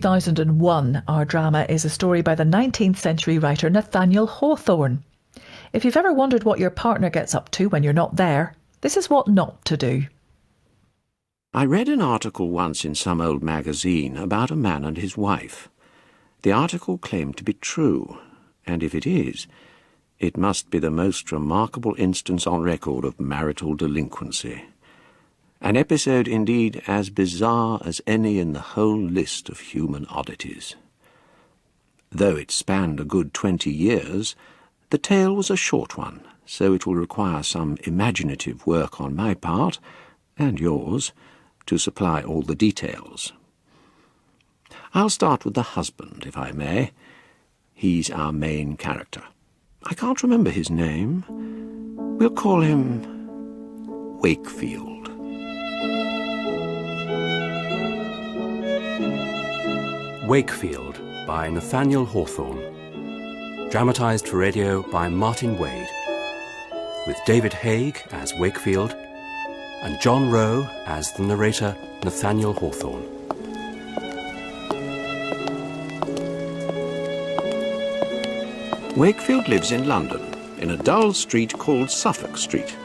2001, our drama is a story by the 19th century writer Nathaniel Hawthorne. If you've ever wondered what your partner gets up to when you're not there, this is what not to do. I read an article once in some old magazine about a man and his wife. The article claimed to be true, and if it is, it must be the most remarkable instance on record of marital delinquency. An episode indeed as bizarre as any in the whole list of human oddities. Though it spanned a good 20 years, the tale was a short one, so it will require some imaginative work on my part, and yours, to supply all the details. I'll start with the husband, if I may. He's our main character. I can't remember his name. We'll call him Wakefield. Wakefield by Nathaniel Hawthorne. Dramatised for radio by Martyn Wade. With David Haig as Wakefield and John Rowe as the narrator Nathaniel Hawthorne. Wakefield lives in London, in a dull street called Suffolk Street.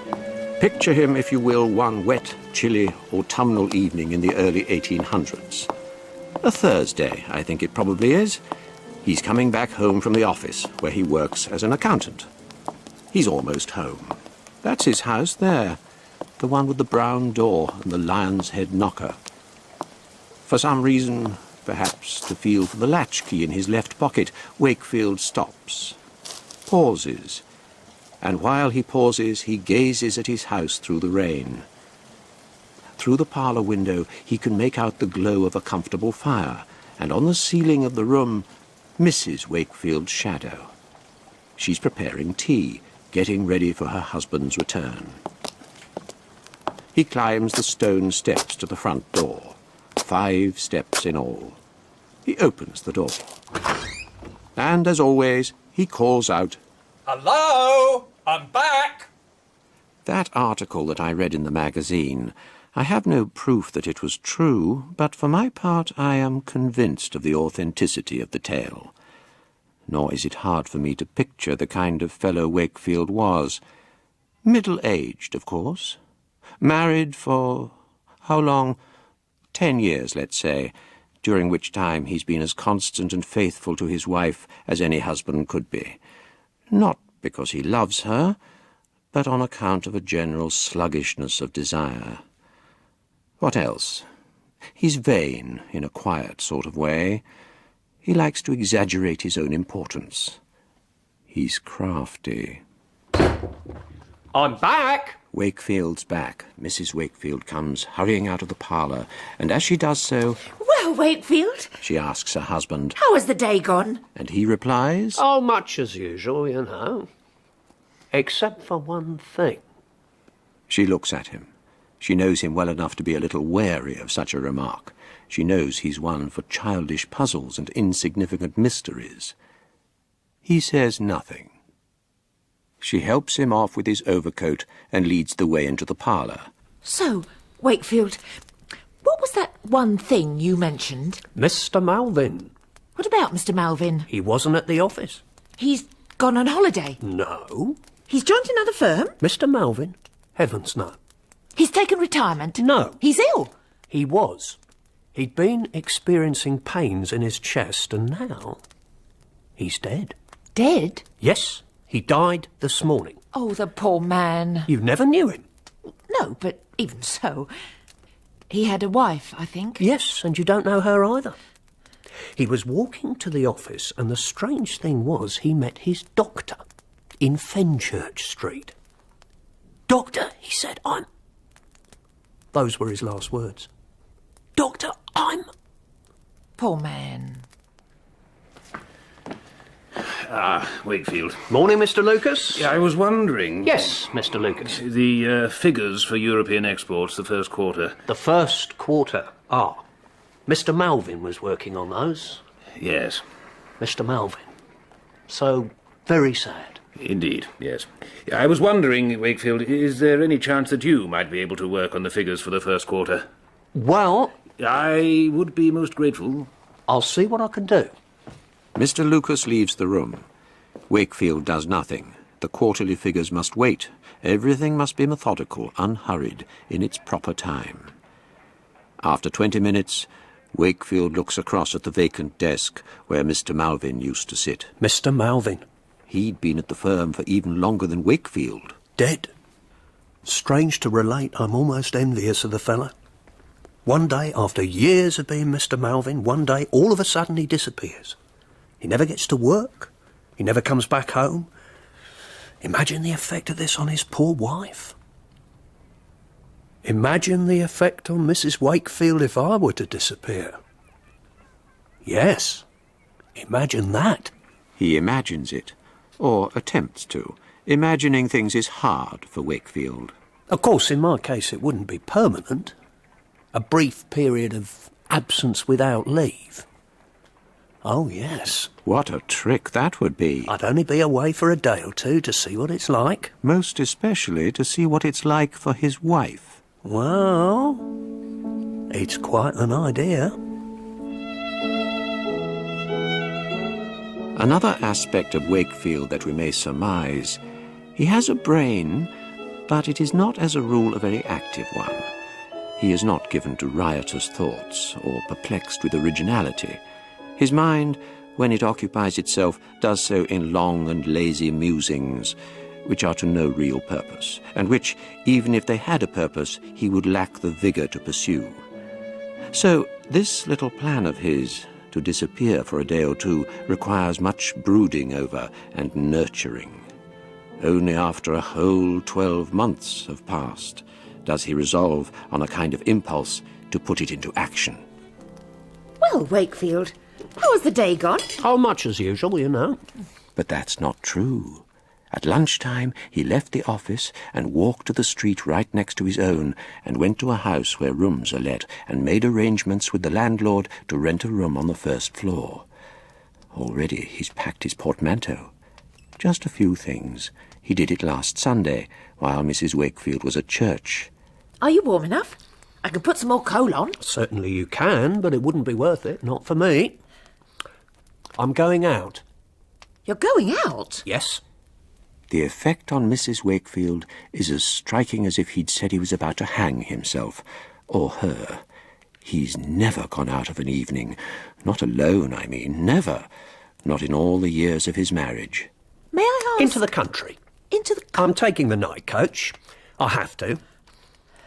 Picture him, if you will, one wet, chilly, autumnal evening in the early 1800s. A Thursday, I think it probably is. He's coming back home from the office, where he works as an accountant. He's almost home. That's his house there, the one with the brown door and the lion's head knocker. For some reason, perhaps to feel for the latchkey in his left pocket, Wakefield stops, pauses, and while he pauses, he gazes at his house through the rain. Through the parlour window he can make out the glow of a comfortable fire, and on the ceiling of the room, Mrs. Wakefield's shadow. She's preparing tea, getting ready for her husband's return. He climbs the stone steps to the front door, 5 steps in all. He opens the door. And, as always, he calls out, "Hello! I'm back!" That article that I read in the magazine, I have no proof that it was true, but for my part I am convinced of the authenticity of the tale. Nor is it hard for me to picture the kind of fellow Wakefield was. Middle-aged, of course. Married for, how long? 10 years, let's say, during which time he's been as constant and faithful to his wife as any husband could be. Not because he loves her, but on account of a general sluggishness of desire. What else? He's vain, in a quiet sort of way. He likes to exaggerate his own importance. He's crafty. I'm back! Wakefield's back. Mrs. Wakefield comes hurrying out of the parlour, and as she does so... "Well, Wakefield," she asks her husband. "how has the day gone?" And he replies... "Oh, much as usual, you know. Except for one thing." She looks at him. She knows him well enough to be a little wary of such a remark. She knows he's one for childish puzzles and insignificant mysteries. He says nothing. She helps him off with his overcoat and leads the way into the parlour. "So, Wakefield, what was that one thing you mentioned?" Mr. Malvin. "What about Mr. Malvin?" He wasn't at the office. "He's gone on holiday?" No. "He's joined another firm?" Mr. Malvin? Heavens, no. "He's taken retirement?" No. "He's ill?" He was. He'd been experiencing pains in his chest, and now he's dead." "Dead?" "Yes, he died this morning." "Oh, the poor man." You never knew him?" "No, but even so. He had a wife, I think." "Yes, and you don't know her either." He was walking to the office, and the strange thing was he met his doctor in Fenchurch Street. "Doctor," he said, "I'm..." Those were his last words. "Doctor, I'm..." Poor man. Wakefield. Morning, Mr. Lucas. I was wondering... Yes, Mr. Lucas. The figures for European exports, the first quarter. The first quarter. Ah. Mr. Malvin was working on those. Yes. Mr. Malvin. So very sad. Indeed, yes. I was wondering, Wakefield, is there any chance that you might be able to work on the figures for the first quarter? Well... I would be most grateful. I'll see what I can do. Mr. Lucas leaves the room. Wakefield does nothing. The quarterly figures must wait. Everything must be methodical, unhurried, in its proper time. After 20 minutes, Wakefield looks across at the vacant desk where Mr. Malvin used to sit. Mr. Malvin. He'd been at the firm for even longer than Wakefield. Dead. Strange to relate, I'm almost envious of the fella. One day, after years of being Mr. Malvin, one day, all of a sudden he disappears. He never gets to work. He never comes back home. Imagine the effect of this on his poor wife. Imagine the effect on Mrs. Wakefield if I were to disappear. Yes, imagine that. He imagines it, or attempts to. Imagining things is hard for Wakefield. Of course, in my case, it wouldn't be permanent. A brief period of absence without leave. Oh, yes. What a trick that would be. I'd only be away for a day or two to see what it's like. Most especially to see what it's like for his wife. Well, it's quite an idea. Another aspect of Wakefield that we may surmise, he has a brain, but it is not as a rule a very active one. He is not given to riotous thoughts or perplexed with originality. His mind, when it occupies itself, does so in long and lazy musings, which are to no real purpose, and which, even if they had a purpose, he would lack the vigour to pursue. So this little plan of his, to disappear for a day or two, requires much brooding over and nurturing. Only after a whole 12 months have passed does he resolve on a kind of impulse to put it into action. Well, Wakefield, how has the day gone? How much as usual, you know. But that's not true. At lunchtime, he left the office and walked to the street right next to his own and went to a house where rooms are let and made arrangements with the landlord to rent a room on the first floor. Already he's packed his portmanteau. Just a few things. He did it last Sunday while Mrs. Wakefield was at church. Are you warm enough? I can put some more coal on. Certainly you can, but it wouldn't be worth it, not for me. I'm going out. You're going out? Yes. The effect on Mrs. Wakefield is as striking as if he'd said he was about to hang himself, or her. He's never gone out of an evening. Not alone, I mean, never. Not in all the years of his marriage. May I ask? Into the country. Into the... I'm taking the night coach. I have to.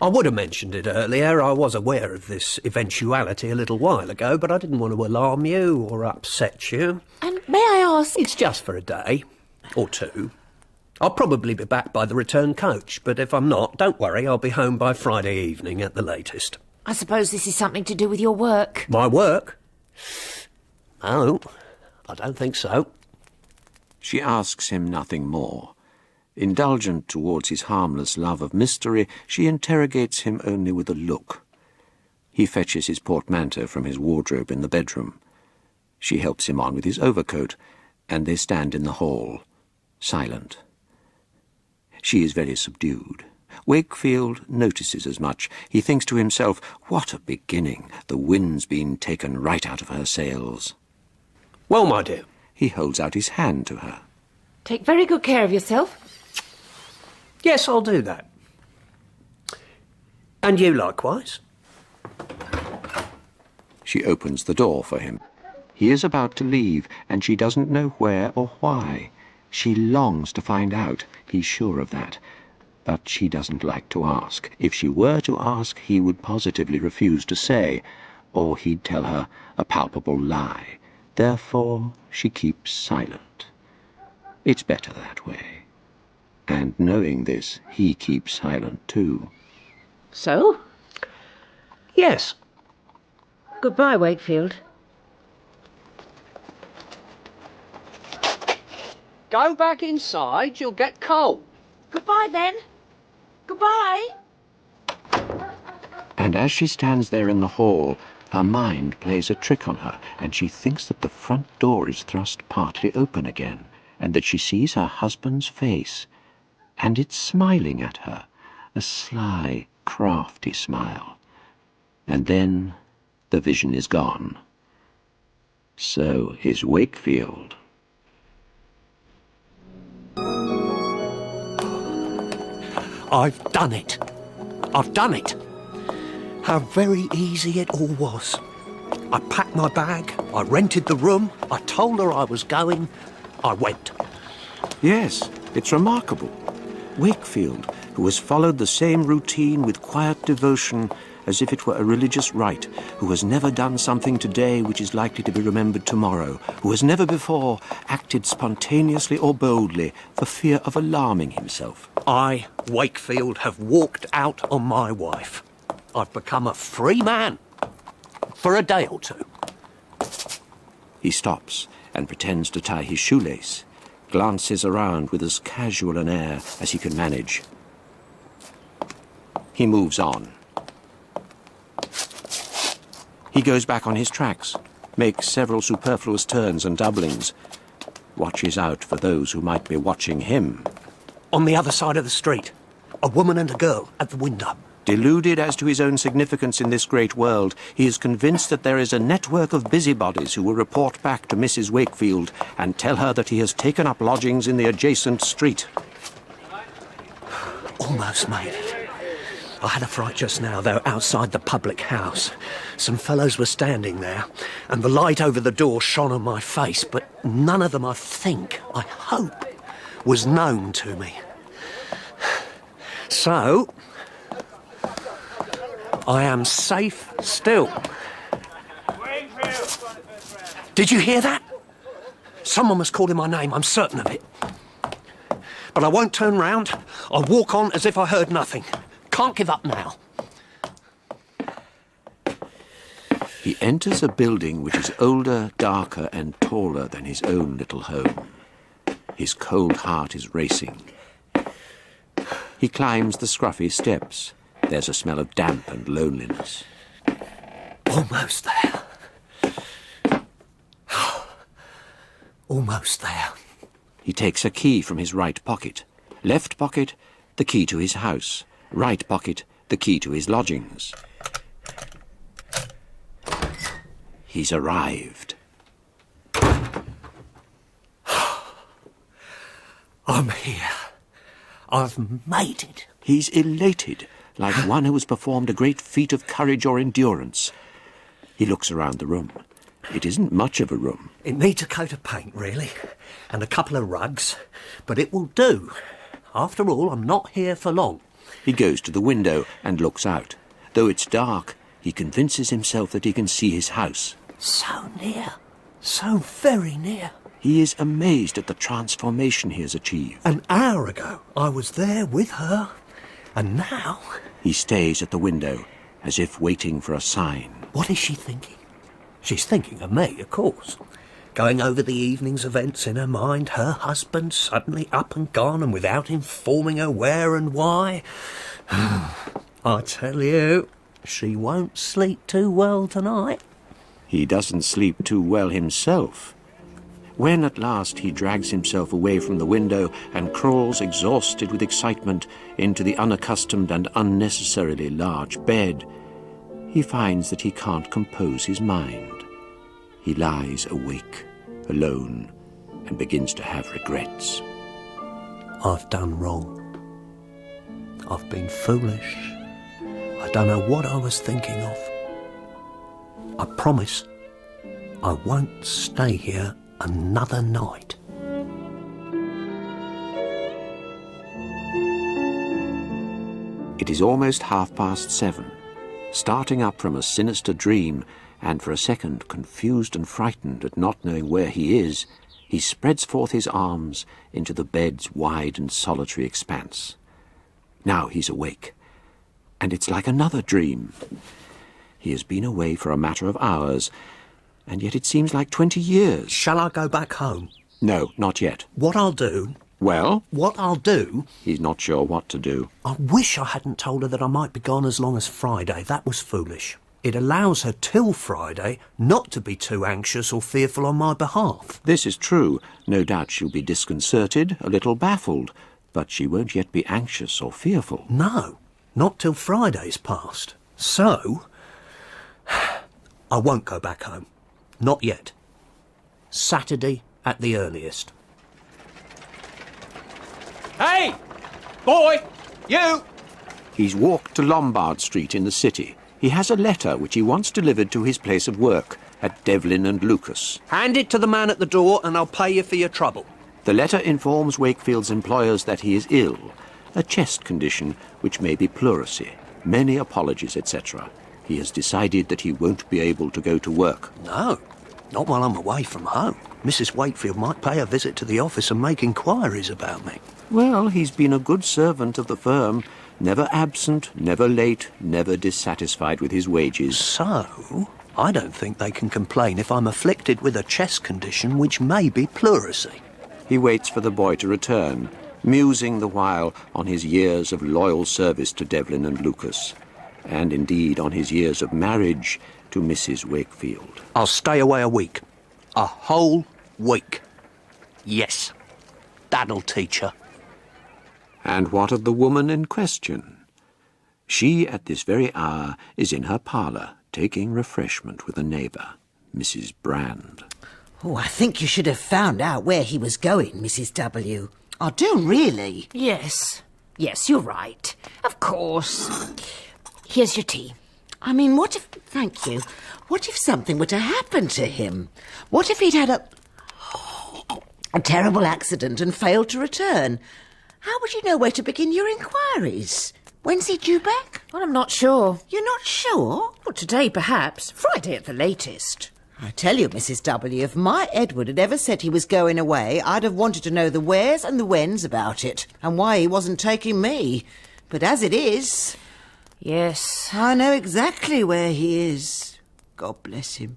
I would have mentioned it earlier. I was aware of this eventuality a little while ago, but I didn't want to alarm you or upset you. And may I ask... It's just for a day. Or two. I'll probably be back by the return coach, but if I'm not, don't worry, I'll be home by Friday evening at the latest. I suppose this is something to do with your work. My work? No, I don't think so. She asks him nothing more. Indulgent towards his harmless love of mystery, she interrogates him only with a look. He fetches his portmanteau from his wardrobe in the bedroom. She helps him on with his overcoat, and they stand in the hall, silent. She is very subdued. Wakefield notices as much. He thinks to himself, what a beginning. The wind's been taken right out of her sails. Well, my dear. He holds out his hand to her. Take very good care of yourself. Yes, I'll do that. And you likewise. She opens the door for him. He is about to leave, and she doesn't know where or why. She longs to find out, he's sure of that. But she doesn't like to ask. If she were to ask, he would positively refuse to say, or he'd tell her a palpable lie. Therefore, she keeps silent. It's better that way. And knowing this, he keeps silent too. So? Yes. Goodbye, Wakefield. Go back inside, you'll get cold. Goodbye, then. Goodbye. And as she stands there in the hall, her mind plays a trick on her, and she thinks that the front door is thrust partly open again, and that she sees her husband's face, and it's smiling at her, a sly, crafty smile. And then the vision is gone. So is Wakefield. I've done it. I've done it. How very easy it all was. I packed my bag, I rented the room, I told her I was going, I went. Yes, it's remarkable. Wakefield, who has followed the same routine with quiet devotion as if it were a religious rite, who has never done something today which is likely to be remembered tomorrow, who has never before acted spontaneously or boldly for fear of alarming himself. I, Wakefield, have walked out on my wife. I've become a free man. For a day or two. He stops and pretends to tie his shoelace, glances around with as casual an air as he can manage. He moves on. He goes back on his tracks, makes several superfluous turns and doublings, watches out for those who might be watching him. On the other side of the street, a woman and a girl at the window. Deluded as to his own significance in this great world, he is convinced that there is a network of busybodies who will report back to Mrs. Wakefield and tell her that he has taken up lodgings in the adjacent street. Almost made it. I had a fright just now, though, outside the public house. Some fellows were standing there, and the light over the door shone on my face, but none of them, I hope, was known to me. So, I am safe still. Did you hear that? Someone was calling my name, I'm certain of it. But I won't turn round. I'll walk on as if I heard nothing. Can't give up now. He enters a building which is older, darker and taller than his own little home. His cold heart is racing. He climbs the scruffy steps. There's a smell of damp and loneliness. Almost there. Almost there. He takes a key from his right pocket. Left pocket, the key to his house. Right pocket, the key to his lodgings. He's arrived. I'm here. I've made it. He's elated, like one who has performed a great feat of courage or endurance. He looks around the room. It isn't much of a room. It needs a coat of paint, really, and a couple of rugs, but it will do. After all, I'm not here for long. He goes to the window and looks out. Though it's dark, he convinces himself that he can see his house. So near. So very near. He is amazed at the transformation he has achieved. An hour ago, I was there with her, and now... He stays at the window, as if waiting for a sign. What is she thinking? She's thinking of me, of course. Going over the evening's events in her mind, her husband suddenly up and gone and without informing her where and why. I tell you, she won't sleep too well tonight. He doesn't sleep too well himself. When at last he drags himself away from the window and crawls, exhausted with excitement, into the unaccustomed and unnecessarily large bed, he finds that he can't compose his mind. He lies awake, alone, and begins to have regrets. I've done wrong. I've been foolish. I don't know what I was thinking of. I promise I won't stay here another night. It is almost 7:30. Starting up from a sinister dream, and for a second confused and frightened at not knowing where he is, he spreads forth his arms into the bed's wide and solitary expanse. Now he's awake, and it's like another dream. He has been away for a matter of hours, and yet it seems like 20 years. Shall I go back home? No, not yet. What I'll do... Well? What I'll do... He's not sure what to do. I wish I hadn't told her that I might be gone as long as Friday. That was foolish. It allows her till Friday not to be too anxious or fearful on my behalf. This is true. No doubt she'll be disconcerted, a little baffled, but she won't yet be anxious or fearful. No, not till Friday's passed. So, I won't go back home. Not yet. Saturday at the earliest. Hey! Boy! You! He's walked to Lombard Street in the city. He has a letter which he wants delivered to his place of work at Devlin and Lucas. Hand it to the man at the door and I'll pay you for your trouble. The letter informs Wakefield's employers that he is ill, a chest condition which may be pleurisy, many apologies, etc. He has decided that he won't be able to go to work. No, not while I'm away from home. Mrs. Wakefield might pay a visit to the office and make inquiries about me. Well, he's been a good servant of the firm, never absent, never late, never dissatisfied with his wages. So, I don't think they can complain if I'm afflicted with a chest condition which may be pleurisy. He waits for the boy to return, musing the while on his years of loyal service to Devlin and Lucas, and indeed on his years of marriage to Mrs. Wakefield. I'll stay away a week. A whole week. Yes, that'll teach her. And what of the woman in question? She, at this very hour, is in her parlour, taking refreshment with a neighbour, Mrs. Brand. Oh, I think you should have found out where he was going, Mrs. W. I do, really. Yes. Yes, you're right. Of course. Here's your tea. I mean, what if... Thank you. What if something were to happen to him? What if he'd had a terrible accident and failed to return? How would you know where to begin your inquiries? When's he due back? Well, I'm not sure. You're not sure? Well, today, perhaps. Friday at the latest. I tell you, Mrs. W., if my Edward had ever said he was going away, I'd have wanted to know the wheres and the whens about it, and why he wasn't taking me. But as it is... Yes. I know exactly where he is. God bless him.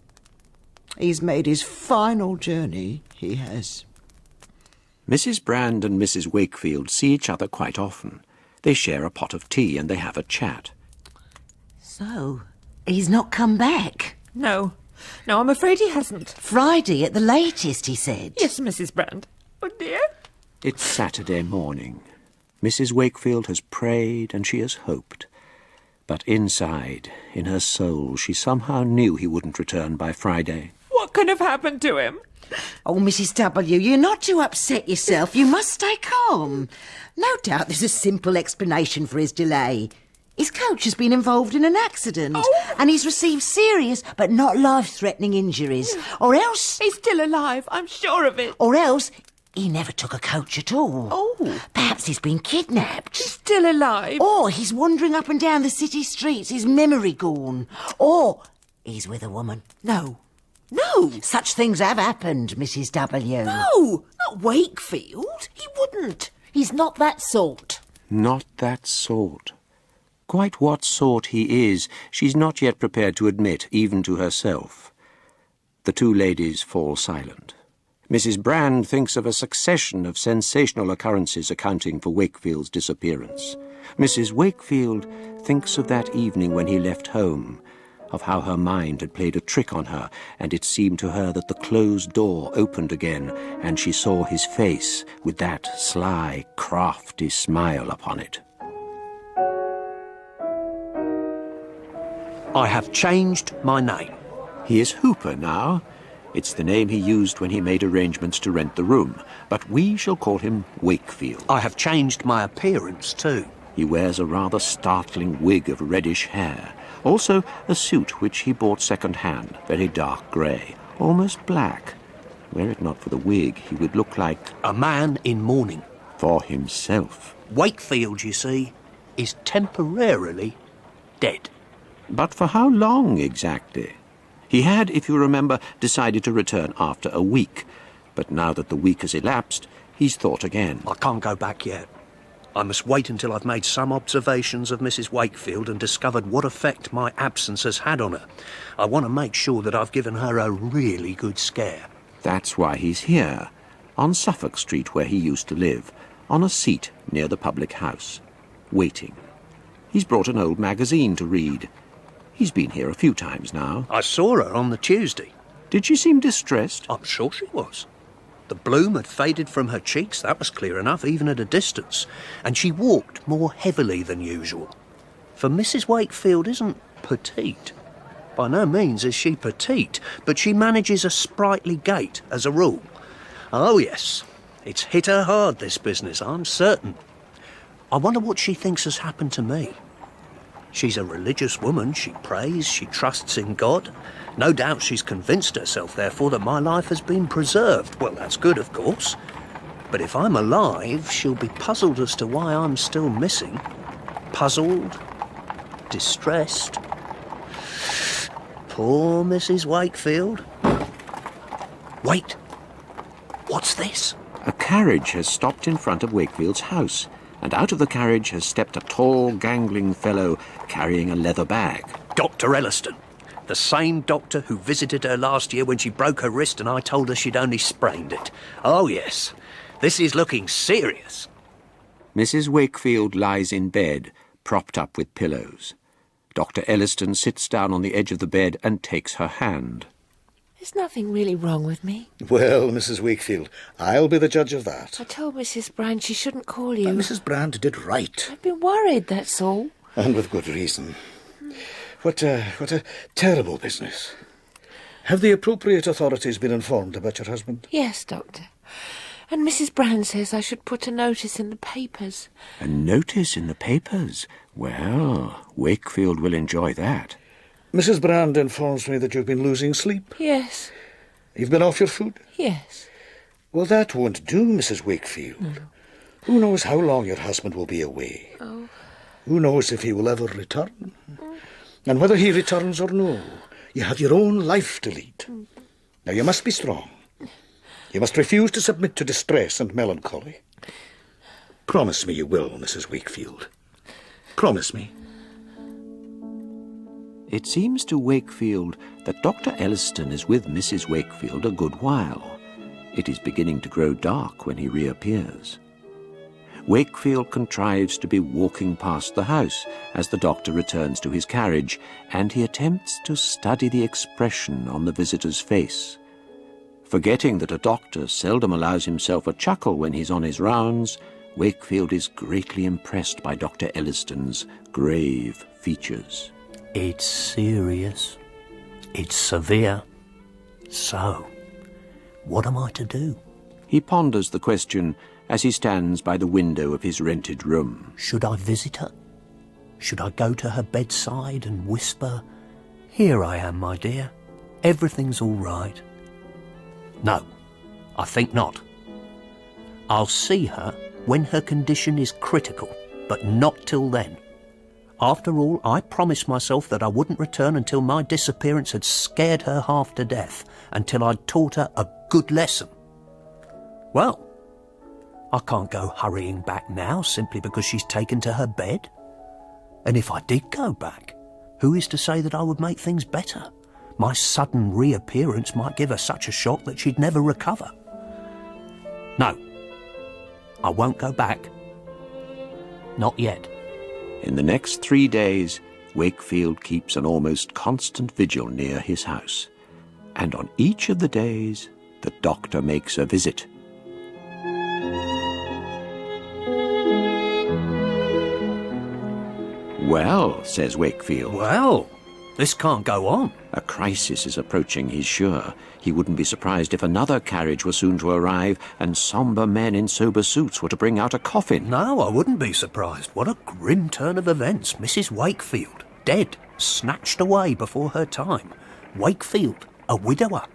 He's made his final journey, he has. Mrs. Brand and Mrs. Wakefield see each other quite often. They share a pot of tea and they have a chat. So, he's not come back? No. No, I'm afraid he hasn't. Friday at the latest, he said. Yes, Mrs. Brand. Oh, dear. It's Saturday morning. Mrs. Wakefield has prayed and she has hoped. But inside, in her soul, she somehow knew he wouldn't return by Friday. What could have happened to him? Oh, Mrs. W., you're not to upset yourself. You must stay calm. No doubt there's a simple explanation for his delay. His coach has been involved in an accident, and he's received serious but not life-threatening injuries. Or else... He's still alive, I'm sure of it. Or else he never took a coach at all. Oh. Perhaps he's been kidnapped. He's still alive. Or he's wandering up and down the city streets, his memory gone. Or he's with a woman. No. No. Such things have happened, Mrs. W. No, not Wakefield. He wouldn't. He's not that sort. Not that sort. Quite what sort he is, she's not yet prepared to admit, even to herself. The two ladies fall silent. Mrs. Brand thinks of a succession of sensational occurrences accounting for Wakefield's disappearance. Mrs. Wakefield thinks of that evening when he left home, of how her mind had played a trick on her, and it seemed to her that the closed door opened again, and she saw his face with that sly, crafty smile upon it. I have changed my name. He is Hooper now. It's the name he used when he made arrangements to rent the room, but we shall call him Wakefield. I have changed my appearance too. He wears a rather startling wig of reddish hair, also a suit which he bought second-hand, very dark grey, almost black. Were it not for the wig, he would look like... a man in mourning. For himself. Wakefield, you see, is temporarily dead. But for how long exactly? He had, if you remember, decided to return after a week, but now that the week has elapsed, he's thought again. I can't go back yet. I must wait until I've made some observations of Mrs. Wakefield and discovered what effect my absence has had on her. I want to make sure that I've given her a really good scare. That's why he's here, on Suffolk Street where he used to live, on a seat near the public house, waiting. He's brought an old magazine to read. He's been here a few times now. I saw her on the Tuesday. Did she seem distressed? I'm sure she was. The bloom had faded from her cheeks, that was clear enough, even at a distance, and she walked more heavily than usual. For Mrs. Wakefield isn't petite. By no means is she petite, but she manages a sprightly gait, as a rule. Oh, yes, it's hit her hard, this business, I'm certain. I wonder what she thinks has happened to me. She's a religious woman, she prays, she trusts in God. No doubt she's convinced herself, therefore, that my life has been preserved. Well, that's good, of course. But if I'm alive, she'll be puzzled as to why I'm still missing. Puzzled, distressed. Poor Mrs. Wakefield. Wait. What's this? A carriage has stopped in front of Wakefield's house, and out of the carriage has stepped a tall, gangling fellow carrying a leather bag. Dr. Elliston. The same doctor who visited her last year when she broke her wrist and I told her she'd only sprained it. Oh, yes. This is looking serious. Mrs. Wakefield lies in bed, propped up with pillows. Dr. Elliston sits down on the edge of the bed and takes her hand. There's nothing really wrong with me. Well, Mrs. Wakefield, I'll be the judge of that. I told Mrs. Brand she shouldn't call you. But Mrs. Brand did right. I've been worried, that's all. And with good reason. What a terrible business. Have the appropriate authorities been informed about your husband? Yes, Doctor. And Mrs. Brand says I should put a notice in the papers. A notice in the papers? Well, Wakefield will enjoy that. Mrs. Brand informs me that you've been losing sleep. Yes. You've been off your food? Yes. Well, that won't do, Mrs. Wakefield. No. Who knows how long your husband will be away? Oh. Who knows if he will ever return? And whether he returns or no, you have your own life to lead. Now, you must be strong. You must refuse to submit to distress and melancholy. Promise me you will, Mrs. Wakefield. Promise me. It seems to Wakefield that Dr. Elliston is with Mrs. Wakefield a good while. It is beginning to grow dark when he reappears. Wakefield contrives to be walking past the house as the doctor returns to his carriage, and he attempts to study the expression on the visitor's face. Forgetting that a doctor seldom allows himself a chuckle when he's on his rounds, Wakefield is greatly impressed by Dr. Elliston's grave features. It's serious. It's severe. So, what am I to do? He ponders the question as he stands by the window of his rented room. Should I visit her? Should I go to her bedside and whisper, "Here I am, my dear. Everything's all right"? No, I think not. I'll see her when her condition is critical, but not till then. After all, I promised myself that I wouldn't return until my disappearance had scared her half to death, until I'd taught her a good lesson. Well, I can't go hurrying back now simply because she's taken to her bed. And if I did go back, who is to say that I would make things better? My sudden reappearance might give her such a shock that she'd never recover. No, I won't go back. Not yet. In the next 3 days, Wakefield keeps an almost constant vigil near his house. And on each of the days, the doctor makes a visit. Well, says Wakefield. Well, this can't go on. A crisis is approaching, he's sure. He wouldn't be surprised if another carriage were soon to arrive and sombre men in sober suits were to bring out a coffin. No, I wouldn't be surprised. What a grim turn of events. Mrs. Wakefield, dead, snatched away before her time. Wakefield, a widower.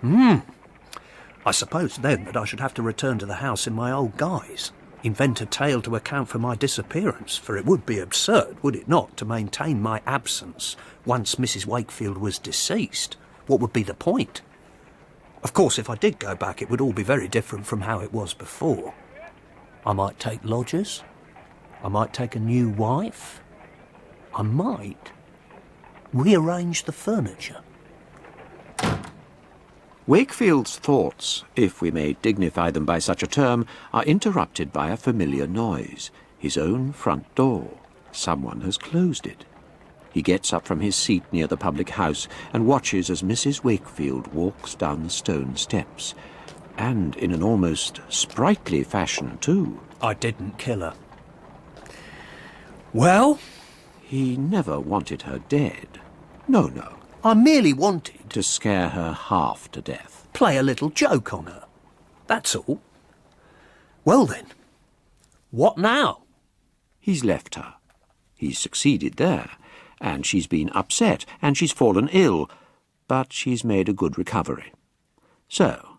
I suppose then that I should have to return to the house in my old guise. Invent a tale to account for my disappearance, for it would be absurd, would it not, to maintain my absence once Mrs. Wakefield was deceased? What would be the point? Of course, if I did go back, it would all be very different from how it was before. I might take lodgers. I might take a new wife. I might rearrange the furniture. Wakefield's thoughts, if we may dignify them by such a term, are interrupted by a familiar noise. His own front door. Someone has closed it. He gets up from his seat near the public house and watches as Mrs. Wakefield walks down the stone steps. And in an almost sprightly fashion, too. I didn't kill her. Well? He never wanted her dead. No. I merely wanted to scare her half to death. play a little joke on her. That's all. Well then, what now? He's left her. He's succeeded there, and she's been upset, and she's fallen ill, but she's made a good recovery. So,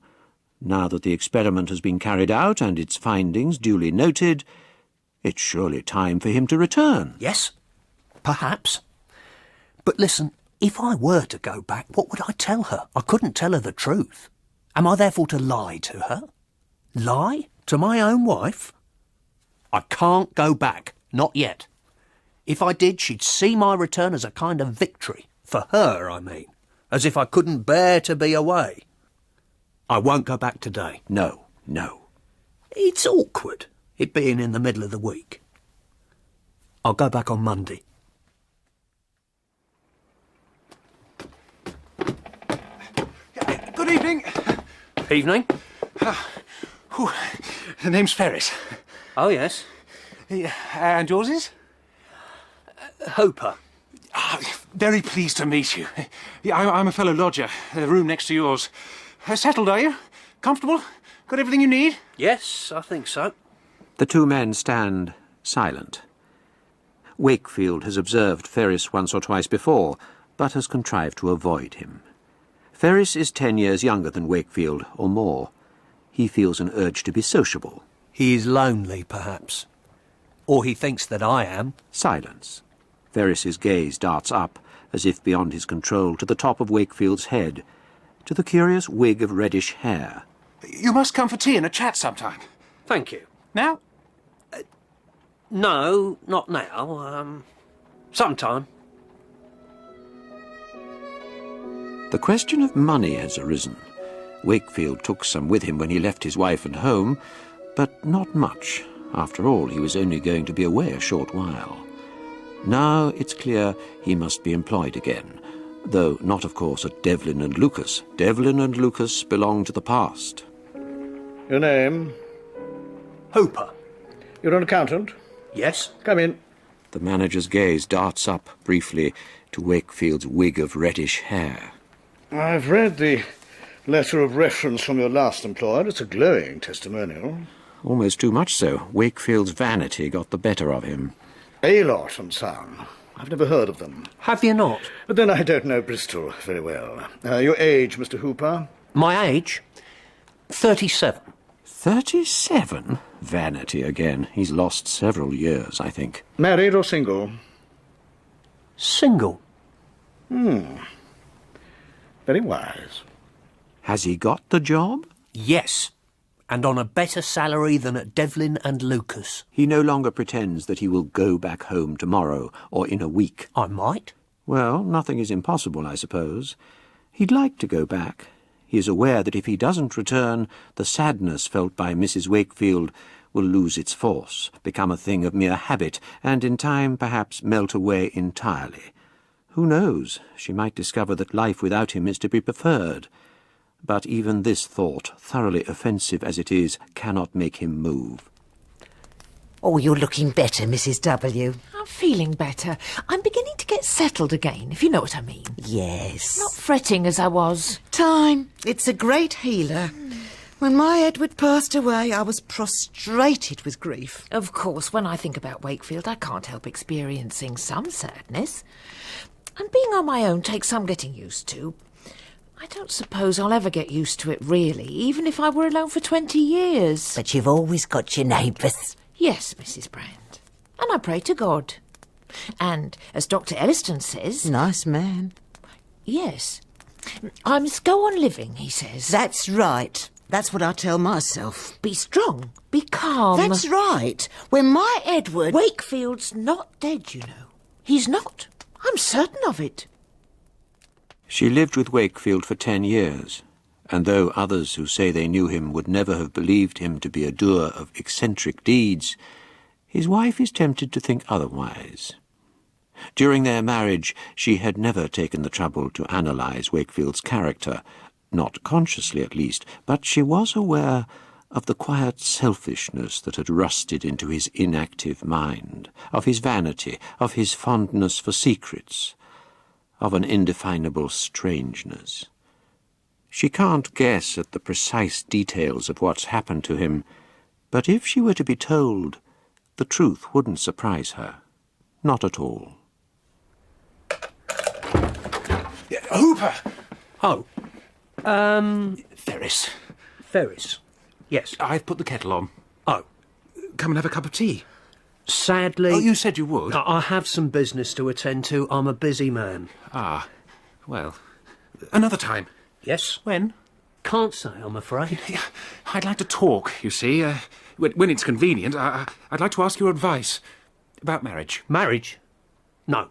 now that the experiment has been carried out and its findings duly noted, it's surely time for him to return. Yes, perhaps. But listen, if I were to go back, what would I tell her? I couldn't tell her the truth. Am I therefore to lie to her? Lie to my own wife? I can't go back, not yet. If I did, she'd see my return as a kind of victory. For her, I mean. As if I couldn't bear to be away. I won't go back today. No, no. It's awkward, it being in the middle of the week. I'll go back on Monday. Good evening. Evening. The name's Ferris. Oh, yes. And yours is? Hooper. Very pleased to meet you. I'm a fellow lodger. The room next to yours. Settled, are you? Comfortable? Got everything you need? Yes, I think so. The two men stand silent. Wakefield has observed Ferris once or twice before, but has contrived to avoid him. Ferris is 10 years younger than Wakefield, or more. He feels an urge to be sociable. He is lonely, perhaps. Or he thinks that I am. Silence. Ferris's gaze darts up, as if beyond his control, to the top of Wakefield's head, to the curious wig of reddish hair. You must come for tea and a chat sometime. Thank you. Now? No, not now. Sometime. The question of money has arisen. Wakefield took some with him when he left his wife and home, but not much. After all, he was only going to be away a short while. Now it's clear he must be employed again, though not, of course, at Devlin and Lucas. Devlin and Lucas belong to the past. Your name? Hooper. You're an accountant? Yes. Come in. The manager's gaze darts up briefly to Wakefield's wig of reddish hair. I've read the letter of reference from your last employer. It's a glowing testimonial. Almost too much so. Wakefield's vanity got the better of him. Aylott and Son. I've never heard of them. Have you not? But then I don't know Bristol very well. Your age, Mr. Hooper? My age? 37. 37? Vanity again. He's lost several years, I think. Married or single? Single. Very wise. Has he got the job? Yes. And on a better salary than at Devlin and Lucas. He no longer pretends that he will go back home tomorrow or in a week. I might. Well, nothing is impossible, I suppose. He'd like to go back. He is aware that if he doesn't return, the sadness felt by Mrs. Wakefield will lose its force, become a thing of mere habit, and in time perhaps melt away entirely. Who knows? She might discover that life without him is to be preferred. But even this thought, thoroughly offensive as it is, cannot make him move. Oh, you're looking better, Mrs. W. I'm feeling better. I'm beginning to get settled again, if you know what I mean. Yes. Not fretting as I was. Time. It's a great healer. When my Edward passed away, I was prostrated with grief. Of course, when I think about Wakefield, I can't help experiencing some sadness. And being on my own takes some getting used to. I don't suppose I'll ever get used to it, really, even if I were alone for 20 years. But you've always got your neighbours. Yes, Mrs. Brand. And I pray to God. And, as Dr. Elliston says... Nice man. Yes. I must go on living, he says. That's right. That's what I tell myself. Be strong. Be calm. That's right. When my Edward... Wakefield's not dead, you know. He's not. I'm certain of it. She lived with Wakefield for 10 years, and though others who say they knew him would never have believed him to be a doer of eccentric deeds, his wife is tempted to think otherwise. During their marriage, she had never taken the trouble to analyse Wakefield's character, not consciously at least, but she was aware of the quiet selfishness that had rusted into his inactive mind, of his vanity, of his fondness for secrets, of an indefinable strangeness. She can't guess at the precise details of what's happened to him, but if she were to be told, the truth wouldn't surprise her. Not at all. Hooper! Oh. Ferris. Ferris. Yes. I've put the kettle on. Oh. Come and have a cup of tea. Sadly... Oh, you said you would. I have some business to attend to. I'm a busy man. Ah. Well, another time. Yes? When? Can't say, I'm afraid. Yeah, I'd like to talk, you see. When it's convenient, I'd like to ask your advice about marriage. Marriage? No.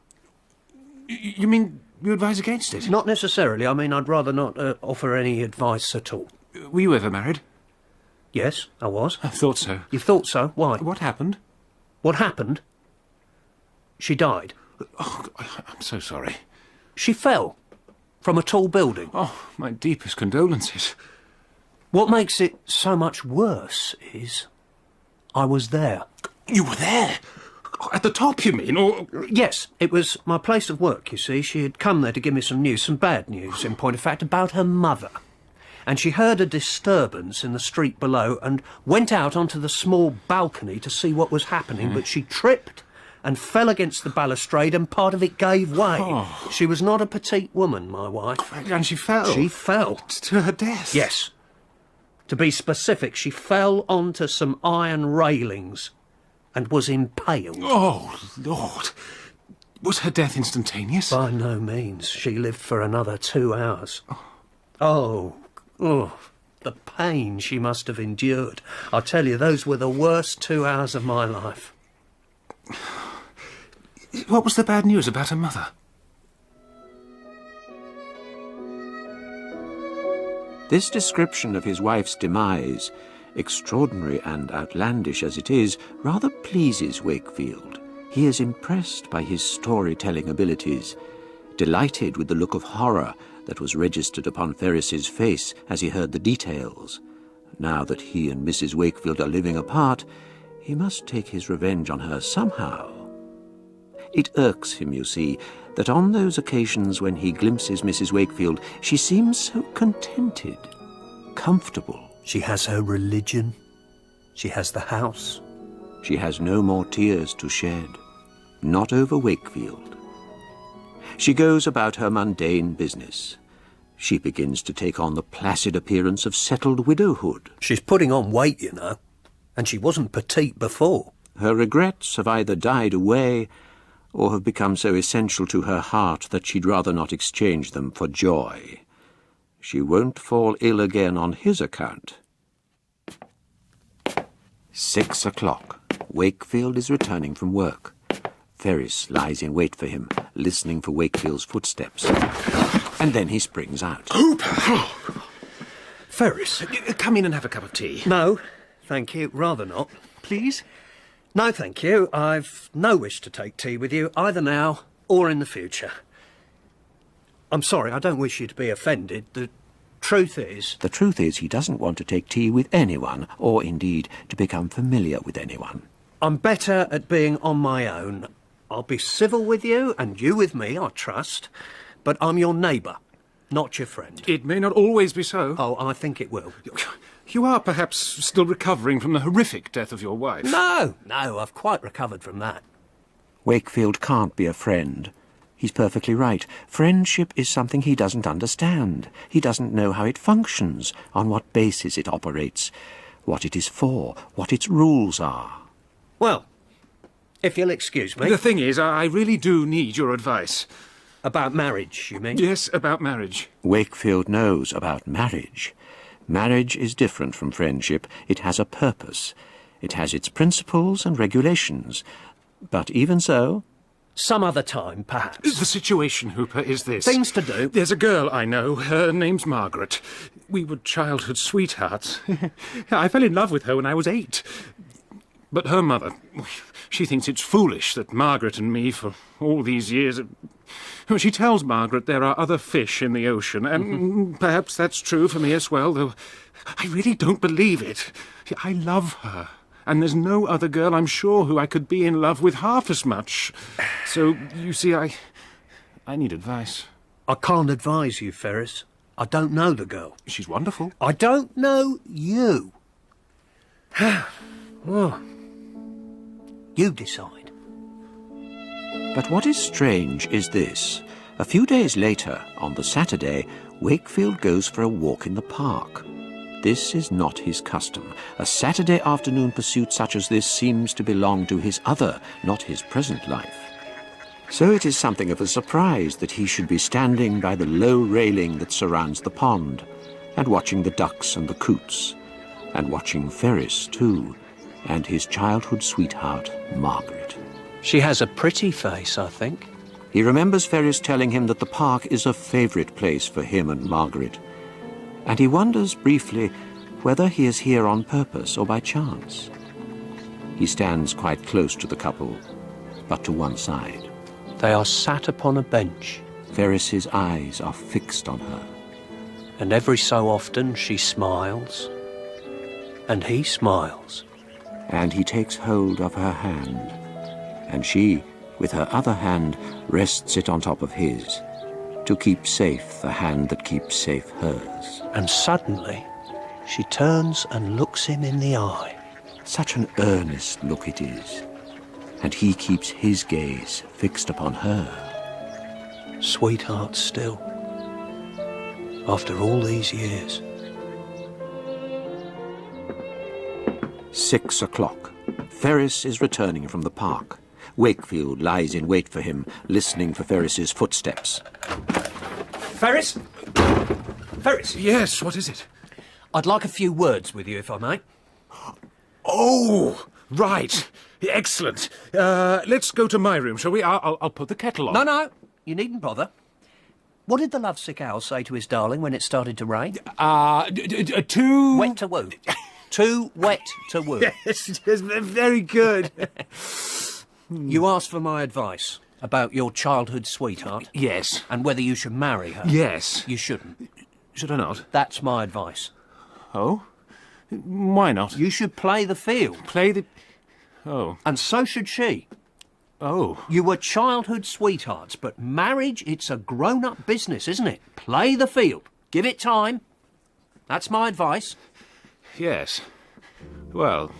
You mean you advise against it? Not necessarily. I mean, I'd rather not offer any advice at all. Were you ever married? Yes, I was. I thought so. You thought so? Why? What happened? What happened? She died. Oh, I'm so sorry. She fell from a tall building. Oh, my deepest condolences. What makes it so much worse is I was there. You were there? At the top, you mean? Or... Yes, it was my place of work, you see. She had come there to give me some news, some bad news, in point of fact, about her mother. And she heard a disturbance in the street below and went out onto the small balcony to see what was happening, but she tripped and fell against the balustrade and part of it gave way. Oh. She was not a petite woman, my wife. And she fell? She fell. To her death? Yes. To be specific, she fell onto some iron railings and was impaled. Oh, Lord. Was her death instantaneous? By no means. She lived for another 2 hours. Oh, the pain she must have endured. I tell you, those were the worst 2 hours of my life. What was the bad news about her mother? This description of his wife's demise, extraordinary and outlandish as it is, rather pleases Wakefield. He is impressed by his storytelling abilities, delighted with the look of horror that was registered upon Ferris's face as he heard the details. Now that he and Mrs. Wakefield are living apart, he must take his revenge on her somehow. It irks him, you see, that on those occasions when he glimpses Mrs. Wakefield, she seems so contented, comfortable. She has her religion. She has the house. She has no more tears to shed, not over Wakefield. She goes about her mundane business. She begins to take on the placid appearance of settled widowhood. She's putting on weight, you know, and she wasn't petite before. Her regrets have either died away or have become so essential to her heart that she'd rather not exchange them for joy. She won't fall ill again on his account. 6 o'clock. Wakefield is returning from work. Ferris lies in wait for him, listening for Wakefield's footsteps. And then he springs out. Hooper! Ferris? Come in and have a cup of tea. No, thank you. Rather not. Please? No, thank you. I've no wish to take tea with you, either now or in the future. I'm sorry, I don't wish you to be offended. The truth is... The truth is he doesn't want to take tea with anyone, or indeed to become familiar with anyone. I'm better at being on my own. I'll be civil with you, and you with me, I trust. But I'm your neighbour, not your friend. It may not always be so. Oh, I think it will. You are perhaps still recovering from the horrific death of your wife. No, I've quite recovered from that. Wakefield can't be a friend. He's perfectly right. Friendship is something he doesn't understand. He doesn't know how it functions, on what basis it operates, what it is for, what its rules are. Well, if you'll excuse me... The thing is, I really do need your advice. About marriage, you mean? Yes, about marriage. Wakefield knows about marriage. Marriage is different from friendship. It has a purpose. It has its principles and regulations. But even so... Some other time, perhaps. The situation, Hooper, is this. Things to do. There's a girl I know. Her name's Margaret. We were childhood sweethearts. I fell in love with her when I was 8. But her mother, she thinks it's foolish that Margaret and me, for all these years... She tells Margaret there are other fish in the ocean, and perhaps that's true for me as well, though I really don't believe it. I love her, and there's no other girl, I'm sure, who I could be in love with half as much. So, you see, I I need advice. I can't advise you, Ferris. I don't know the girl. She's wonderful. I don't know you. Well, you decide. But what is strange is this. A few days later, on the Saturday, Wakefield goes for a walk in the park. This is not his custom. A Saturday afternoon pursuit such as this seems to belong to his other, not his present life. So it is something of a surprise that he should be standing by the low railing that surrounds the pond, and watching the ducks and the coots, and watching Ferris too, and his childhood sweetheart, Margaret. She has a pretty face, I think. He remembers Ferris telling him that the park is a favourite place for him and Margaret, and he wonders briefly whether he is here on purpose or by chance. He stands quite close to the couple, but to one side. They are sat upon a bench. Ferris's eyes are fixed on her. And every so often she smiles, and he smiles. And he takes hold of her hand, and she, with her other hand, rests it on top of his, to keep safe the hand that keeps safe hers. And suddenly, she turns and looks him in the eye. Such an earnest look it is, and he keeps his gaze fixed upon her. Sweetheart still, after all these years. 6 o'clock. Ferris is returning from the park. Wakefield lies in wait for him, listening for Ferris's footsteps. Ferris? Ferris? Yes, what is it? I'd like a few words with you, if I may. Oh, right. Excellent. Let's go to my room, shall we? I'll put the kettle on. No, you needn't bother. What did the lovesick owl say to his darling when it started to rain? Too... Wet to woo. Too wet to woo. Yes, very good. You asked for my advice about your childhood sweetheart. Yes. And whether you should marry her. Yes. You shouldn't. Should I not? That's my advice. Oh? Why not? You should play the field. Play the... Oh. And so should she. Oh. You were childhood sweethearts, but marriage, it's a grown-up business, isn't it? Play the field. Give it time. That's my advice. Yes. Well...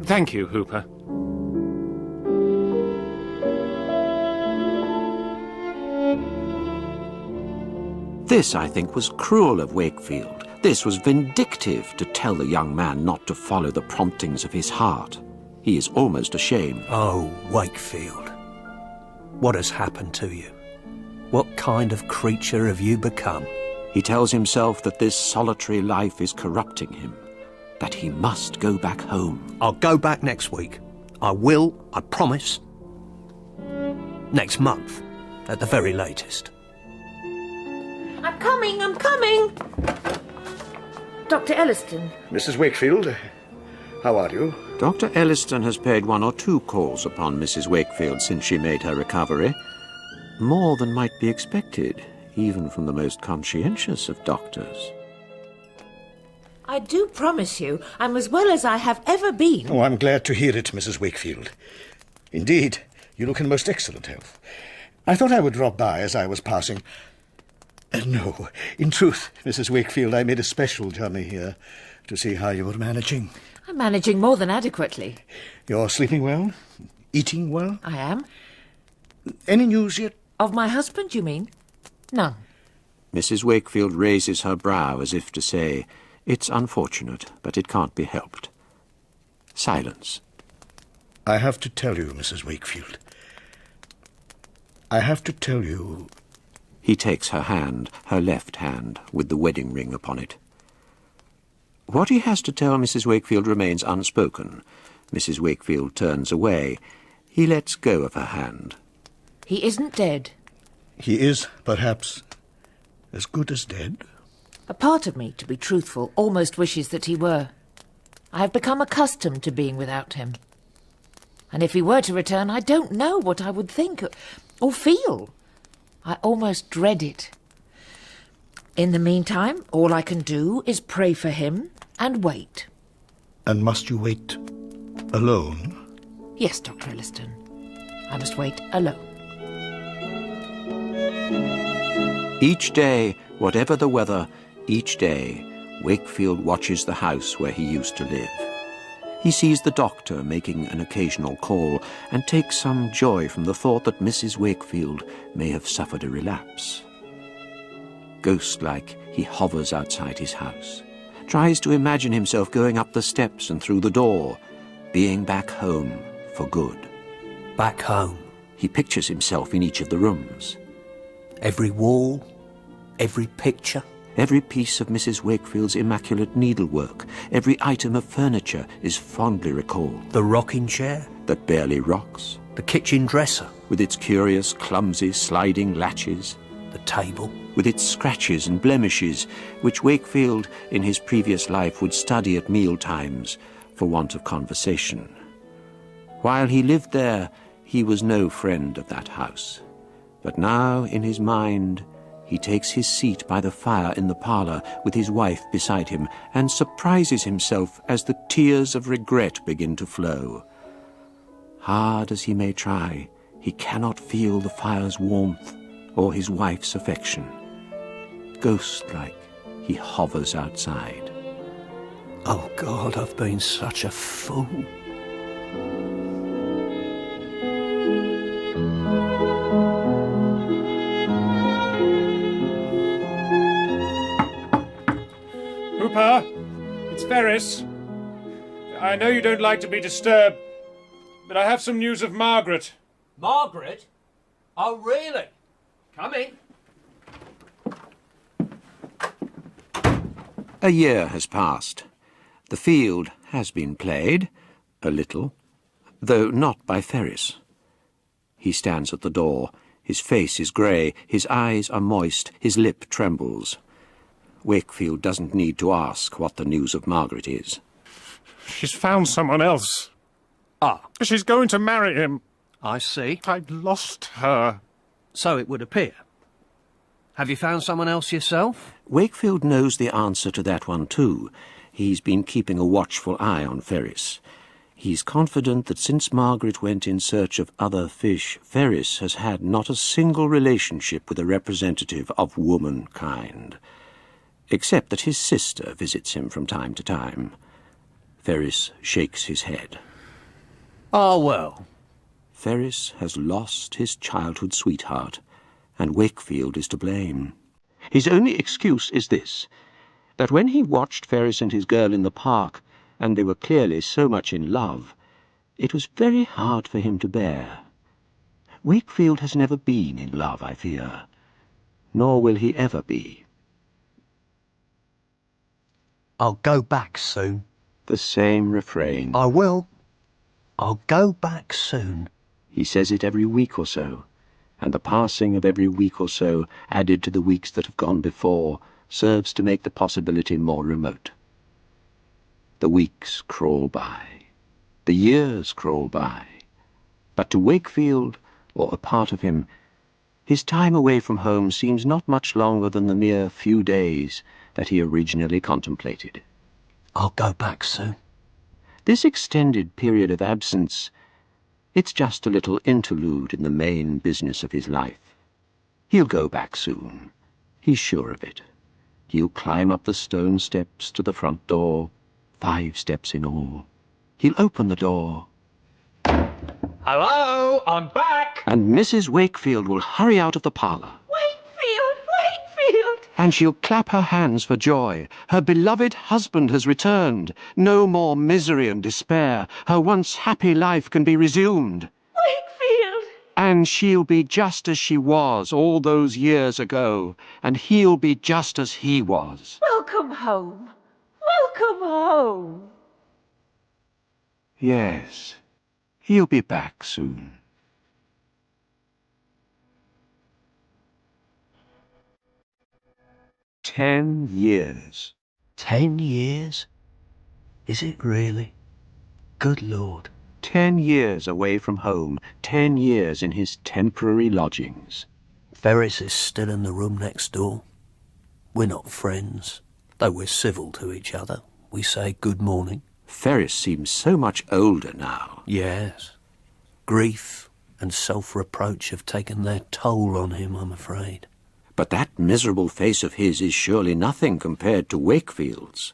Thank you, Hooper. This, I think, was cruel of Wakefield. This was vindictive to tell the young man not to follow the promptings of his heart. He is almost ashamed. Oh, Wakefield. What has happened to you? What kind of creature have you become? He tells himself that this solitary life is corrupting him, that he must go back home. I'll go back next week. I will, I promise. Next month, at the very latest. I'm coming. Dr. Elliston. Mrs. Wakefield, how are you? Dr. Elliston has paid 1 or 2 calls upon Mrs. Wakefield since she made her recovery. More than might be expected, even from the most conscientious of doctors. I do promise you I'm as well as I have ever been. Oh, I'm glad to hear it, Mrs. Wakefield. Indeed, you look in most excellent health. I thought I would drop by as I was passing. No, in truth, Mrs. Wakefield, I made a special journey here to see how you were managing. I'm managing more than adequately. You're sleeping well? Eating well? I am. Any news yet? Of my husband, you mean? None. Mrs. Wakefield raises her brow as if to say, it's unfortunate, but it can't be helped. Silence. I have to tell you, Mrs. Wakefield. I have to tell you... He takes her hand, her left hand, with the wedding ring upon it. What he has to tell Mrs. Wakefield remains unspoken. Mrs. Wakefield turns away. He lets go of her hand. He isn't dead. He is, perhaps, as good as dead. A part of me, to be truthful, almost wishes that he were. I have become accustomed to being without him. And if he were to return, I don't know what I would think or feel. I almost dread it. In the meantime, all I can do is pray for him and wait. And must you wait alone? Yes, Dr. Elliston. I must wait alone. Each day, whatever the weather, each day, Wakefield watches the house where he used to live. He sees the doctor making an occasional call and takes some joy from the thought that Mrs. Wakefield may have suffered a relapse. Ghost-like, he hovers outside his house, tries to imagine himself going up the steps and through the door, being back home for good. Back home. He pictures himself in each of the rooms. Every wall, every picture. Every piece of Mrs. Wakefield's immaculate needlework, every item of furniture is fondly recalled. The rocking chair. That barely rocks. The kitchen dresser. With its curious, clumsy, sliding latches. The table. With its scratches and blemishes, which Wakefield, in his previous life, would study at meal times for want of conversation. While he lived there, he was no friend of that house. But now, in his mind, he takes his seat by the fire in the parlour with his wife beside him and surprises himself as the tears of regret begin to flow. Hard as he may try, he cannot feel the fire's warmth or his wife's affection. Ghost-like, he hovers outside. Oh, God, I've been such a fool. Hooper, it's Ferris. I know you don't like to be disturbed, but I have some news of Margaret. Margaret? Oh, really? Come in. A year has passed. The field has been played, a little, though not by Ferris. He stands at the door. His face is grey, his eyes are moist, his lip trembles. Wakefield doesn't need to ask what the news of Margaret is. She's found someone else. Ah. She's going to marry him. I see. I'd lost her. So it would appear. Have you found someone else yourself? Wakefield knows the answer to that one too. He's been keeping a watchful eye on Ferris. He's confident that since Margaret went in search of other fish, Ferris has had not a single relationship with a representative of womankind. Except that his sister visits him from time to time. Ferris shakes his head. Oh, well. Ferris has lost his childhood sweetheart, and Wakefield is to blame. His only excuse is this, that when he watched Ferris and his girl in the park, and they were clearly so much in love, it was very hard for him to bear. Wakefield has never been in love, I fear, nor will he ever be. I'll go back soon. The same refrain. I will. I'll go back soon. He says it every week or so, and the passing of every week or so, added to the weeks that have gone before, serves to make the possibility more remote. The weeks crawl by. The years crawl by. But to Wakefield, or a part of him, his time away from home seems not much longer than the mere few days that he originally contemplated. I'll go back soon. This extended period of absence, it's just a little interlude in the main business of his life. He'll go back soon. He's sure of it. He'll climb up the stone steps to the front door, 5 steps in all. He'll open the door. Hello, I'm back. And Mrs. Wakefield will hurry out of the parlour. Wakefield! And she'll clap her hands for joy. Her beloved husband has returned. No more misery and despair. Her once happy life can be resumed. Wakefield! And she'll be just as she was all those years ago. And he'll be just as he was. Welcome home. Welcome home. Yes, he'll be back soon. "10 years. 10 years? Is it really? Good Lord. 10 years away from home, 10 years in his temporary lodgings. Ferris is still in the room next door. We're not friends, though we're civil to each other. We say good morning. Ferris seems so much older now. Yes. Grief, and self-reproach have taken their toll on him, I'm afraid. But that miserable face of his is surely nothing compared to Wakefield's.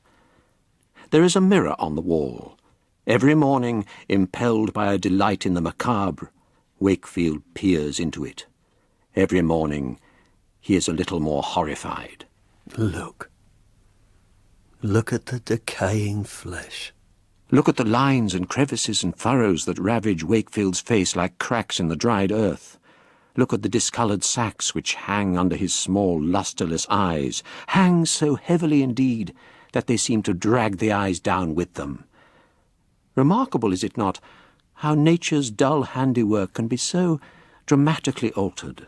There is a mirror on the wall. Every morning, impelled by a delight in the macabre, Wakefield peers into it. Every morning, he is a little more horrified. Look. Look at the decaying flesh. Look at the lines and crevices and furrows that ravage Wakefield's face like cracks in the dried earth. Look at the discoloured sacs which hang under his small, lustreless eyes, hang so heavily indeed that they seem to drag the eyes down with them. Remarkable, is it not, how nature's dull handiwork can be so dramatically altered?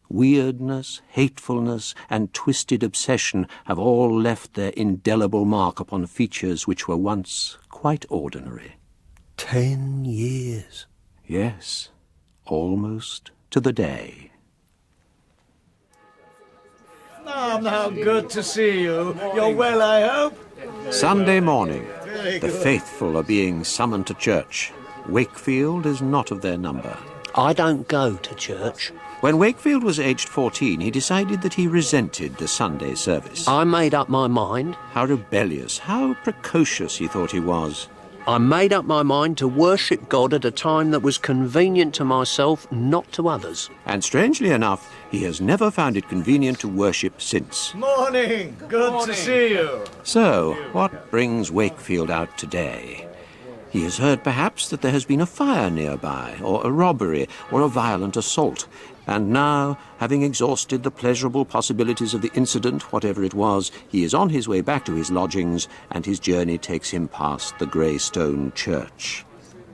Weirdness, hatefulness, and twisted obsession have all left their indelible mark upon features which were once quite ordinary. 10 years. Yes, almost to the day. Now, good to see you. You're well, I hope? Sunday morning. The faithful are being summoned to church. Wakefield is not of their number. I don't go to church. When Wakefield was aged 14, he decided that he resented the Sunday service. I made up my mind. How rebellious, how precocious he thought he was. I made up my mind to worship God at a time that was convenient to myself, not to others. And strangely enough, he has never found it convenient to worship since. Morning. Good to see you. So, what brings Wakefield out today? He has heard perhaps that there has been a fire nearby, or a robbery, or a violent assault. And now, having exhausted the pleasurable possibilities of the incident, whatever it was, he is on his way back to his lodgings, and his journey takes him past the grey stone church.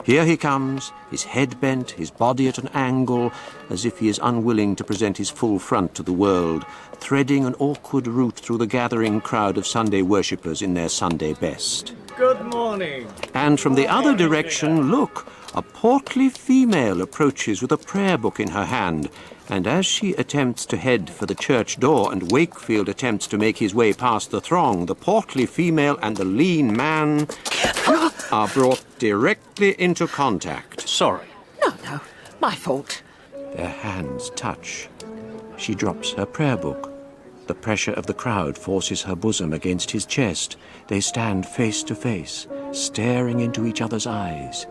Here he comes, his head bent, his body at an angle, as if he is unwilling to present his full front to the world, threading an awkward route through the gathering crowd of Sunday worshippers in their Sunday best. Good morning. And from the other direction, look, a portly female approaches with a prayer book in her hand, and as she attempts to head for the church door and Wakefield attempts to make his way past the throng, the portly female and the lean man are brought directly into contact. Sorry. No, my fault. Their hands touch. She drops her prayer book. The pressure of the crowd forces her bosom against his chest. They stand face to face, staring into each other's eyes.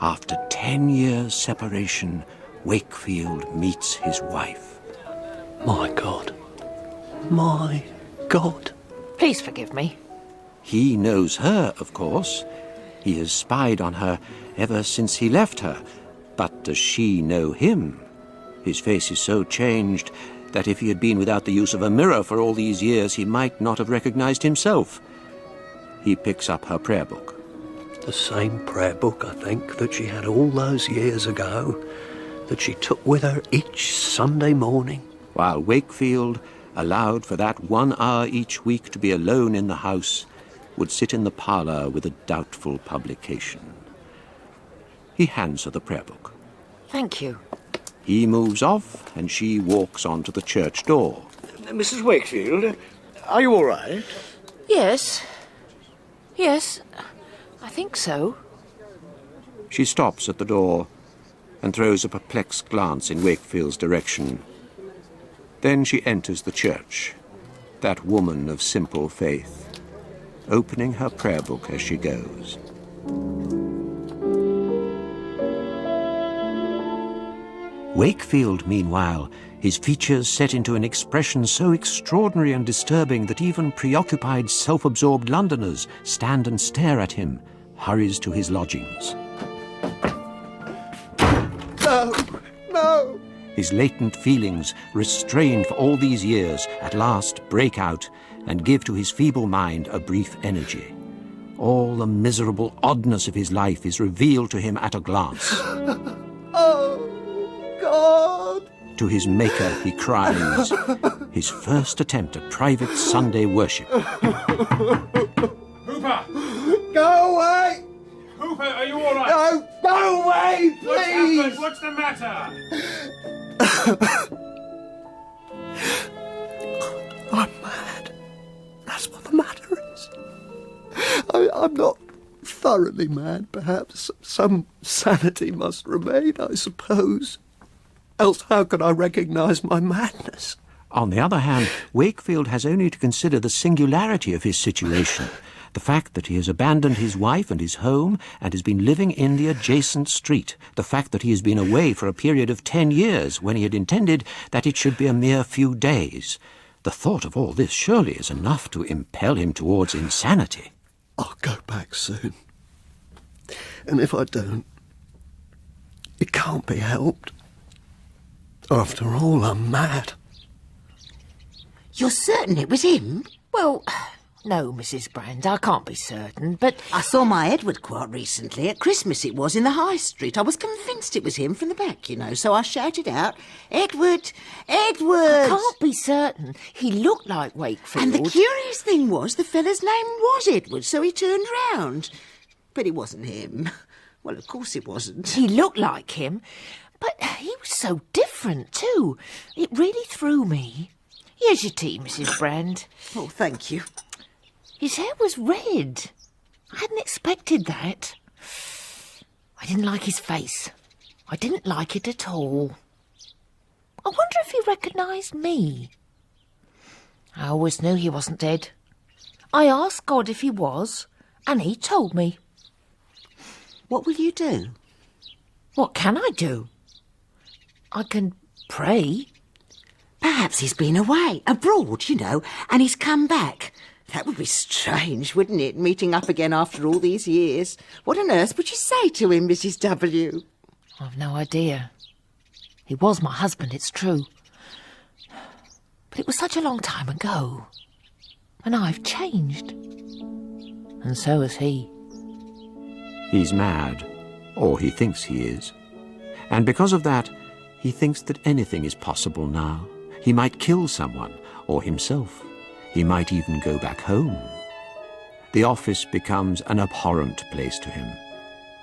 After 10 years' separation, Wakefield meets his wife. My God. My God. Please forgive me. He knows her, of course. He has spied on her ever since he left her. But does she know him? His face is so changed that if he had been without the use of a mirror for all these years, he might not have recognized himself. He picks up her prayer book. The same prayer book, I think, that she had all those years ago, that she took with her each Sunday morning. While Wakefield, allowed for that 1 hour each week to be alone in the house, would sit in the parlour with a doubtful publication. He hands her the prayer book. Thank you. He moves off, and she walks on to the church door. Mrs. Wakefield, are you all right? Yes, I think so. She stops at the door and throws a perplexed glance in Wakefield's direction. Then she enters the church, that woman of simple faith, opening her prayer book as she goes. Wakefield, meanwhile, his features set into an expression so extraordinary and disturbing that even preoccupied, self-absorbed Londoners stand and stare at him, hurries to his lodgings. No! His latent feelings, restrained for all these years, at last break out and give to his feeble mind a brief energy. All the miserable oddness of his life is revealed to him at a glance. Oh, God! To his Maker he cries, his first attempt at private Sunday worship. Hooper! Go away! Hooper, are you all right? No, go away, please! What's the matter? I'm mad. That's what the matter is. I'm not thoroughly mad, perhaps. Some sanity must remain, I suppose. Else how could I recognise my madness? On the other hand, Wakefield has only to consider the singularity of his situation. The fact that he has abandoned his wife and his home and has been living in the adjacent street. The fact that he has been away for a period of 10 years when he had intended that it should be a mere few days. The thought of all this surely is enough to impel him towards insanity. I'll go back soon. And if I don't, it can't be helped. After all, I'm mad. You're certain it was him? Well, no, Mrs. Brand, I can't be certain, but... I saw my Edward quite recently. At Christmas it was, in the High Street. I was convinced it was him from the back, you know, so I shouted out, "Edward! Edward!" I can't be certain. He looked like Wakefield. And the curious thing was, the fella's name was Edward, so he turned round. But it wasn't him. Well, of course it wasn't. He looked like him, but he was so different, too. It really threw me. Here's your tea, Mrs. Brand. Oh, thank you. His hair was red. I hadn't expected that. I didn't like his face. I didn't like it at all. I wonder if he recognised me. I always knew he wasn't dead. I asked God if he was, and he told me. What will you do? What can I do? I can pray. Perhaps he's been away, abroad, you know, and he's come back. That would be strange, wouldn't it, meeting up again after all these years? What on earth would you say to him, Mrs. W? I've no idea. He was my husband, it's true. But it was such a long time ago. And I've changed. And so has he. He's mad, or he thinks he is. And because of that, he thinks that anything is possible now. He might kill someone, or himself. He might even go back home. The office becomes an abhorrent place to him.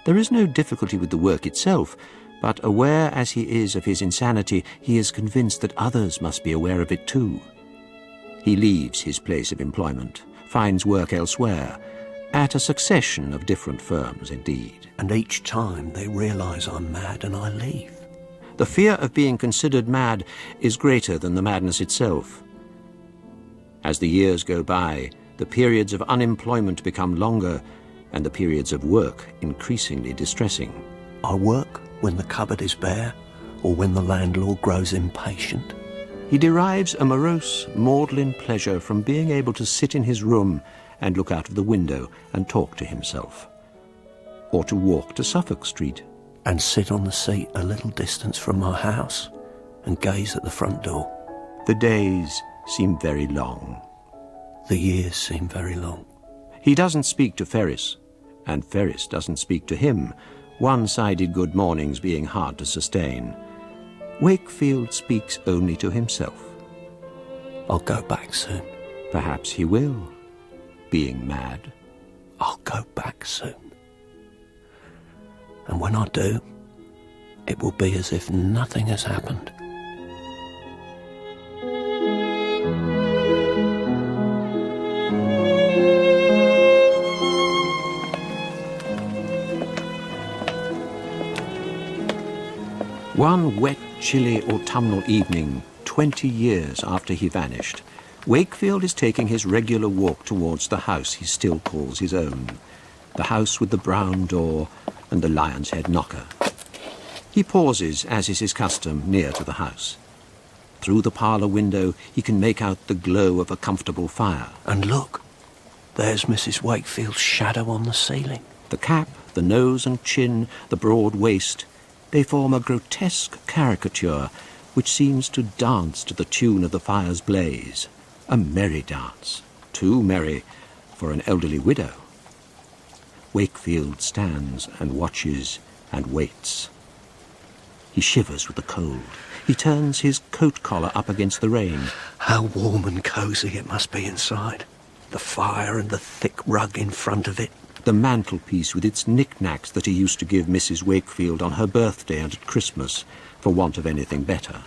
There is no difficulty with the work itself, but aware as he is of his insanity, he is convinced that others must be aware of it too. He leaves his place of employment, finds work elsewhere, at a succession of different firms indeed. And each time they realise I'm mad and I leave. The fear of being considered mad is greater than the madness itself. As the years go by, the periods of unemployment become longer and the periods of work increasingly distressing. I work when the cupboard is bare or when the landlord grows impatient. He derives a morose, maudlin pleasure from being able to sit in his room and look out of the window and talk to himself. Or to walk to Suffolk Street. And sit on the seat a little distance from my house and gaze at the front door. The days seem very long. The years seem very long. He doesn't speak to Ferris, and Ferris doesn't speak to him, one-sided good mornings being hard to sustain. Wakefield speaks only to himself. I'll go back soon. Perhaps he will, being mad. I'll go back soon. And when I do, it will be as if nothing has happened. One wet, chilly autumnal evening, 20 years after he vanished, Wakefield is taking his regular walk towards the house he still calls his own. The house with the brown door and the lion's head knocker. He pauses, as is his custom, near to the house. Through the parlour window he can make out the glow of a comfortable fire. And look, there's Mrs. Wakefield's shadow on the ceiling. The cap, the nose and chin, the broad waist, they form a grotesque caricature which seems to dance to the tune of the fire's blaze. A merry dance, too merry for an elderly widow. Wakefield stands and watches and waits. He shivers with the cold. He turns his coat collar up against the rain. How warm and cosy it must be inside. The fire and the thick rug in front of it. The mantelpiece with its knick-knacks that he used to give Mrs. Wakefield on her birthday and at Christmas, for want of anything better.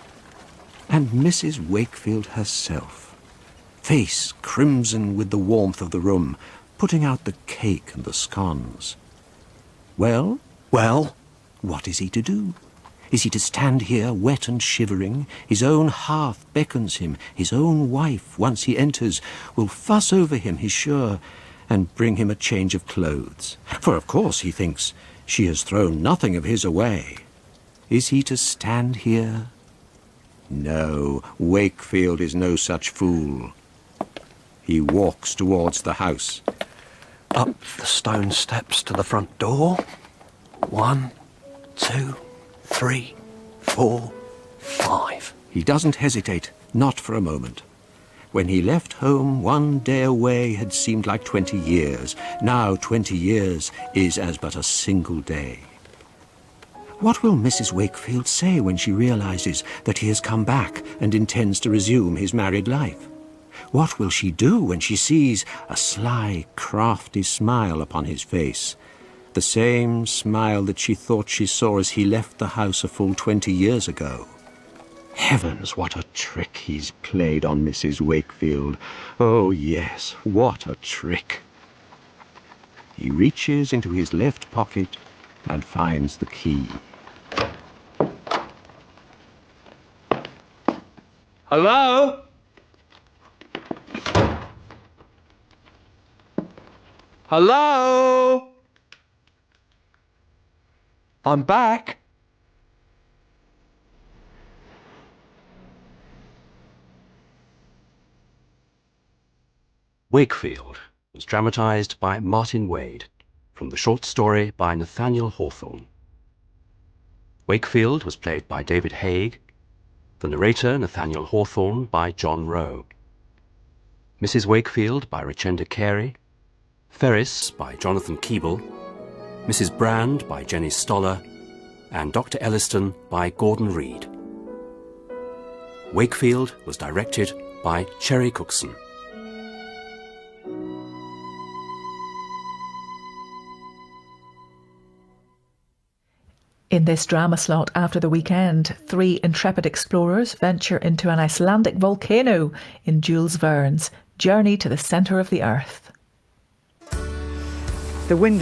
And Mrs. Wakefield herself, face crimson with the warmth of the room, putting out the cake and the scones. Well, what is he to do? Is he to stand here wet and shivering? His own hearth beckons him. His own wife, once he enters, will fuss over him, he's sure, and bring him a change of clothes. For of course he thinks she has thrown nothing of his away. Is he to stand here? No, Wakefield is no such fool. He walks towards the house. Up the stone steps to the front door. 1, 2, 3, 4, 5. He doesn't hesitate, not for a moment. When he left home, one day away had seemed like 20 years. Now 20 years is as but a single day. What will Mrs. Wakefield say when she realises that he has come back and intends to resume his married life? What will she do when she sees a sly, crafty smile upon his face? The same smile that she thought she saw as he left the house a full 20 years ago. Heavens, what a trick he's played on Mrs. Wakefield. Oh, yes, what a trick. He reaches into his left pocket and finds the key. Hello? Hello? I'm back. Wakefield was dramatised by Martyn Wade from the short story by Nathaniel Hawthorne. Wakefield was played by David Haig, the narrator Nathaniel Hawthorn by John Rowe, Mrs. Wakefield by Richenda Carey, Ferris by Jonathan Keeble, Mrs. Brand by Jennie Stoller, and Dr. Elliston by Gordon Reid. Wakefield was directed by Cherry Cookson. In this drama slot after the weekend, 3 intrepid explorers venture into an Icelandic volcano in Jules Verne's Journey to the Centre of the Earth. The wind